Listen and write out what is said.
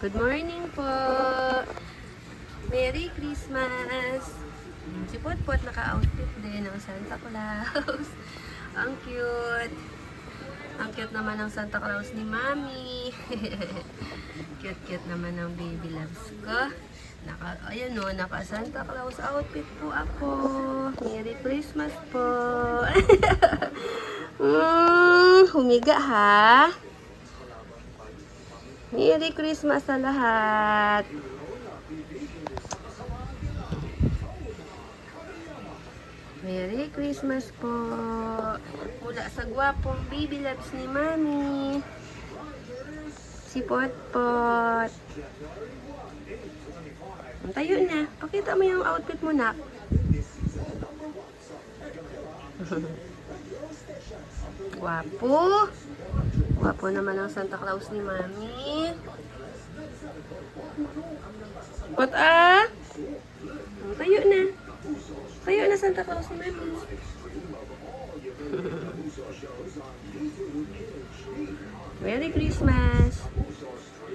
Good morning po. Merry Christmas. Si Potpot naka-outfit din ng Santa Claus. Ang cute. Ang cute naman ng Santa Claus ni Mami. Cute-cute naman ng baby loves ko. Ayan o, naka Santa Claus outfit po ako. Merry Christmas po. Humiga ha. Merry Christmas sa lahat. Merry Christmas po. Mula sa gwapong baby loves ni Mami. Si Potpot. Tayo na. Pakita mo yung outfit mo, nak. Gwapo. Gwapo naman ang Santa Claus ni Mami. Pot tayo na. Tayo na Santa Claus ni Mami. Merry Christmas.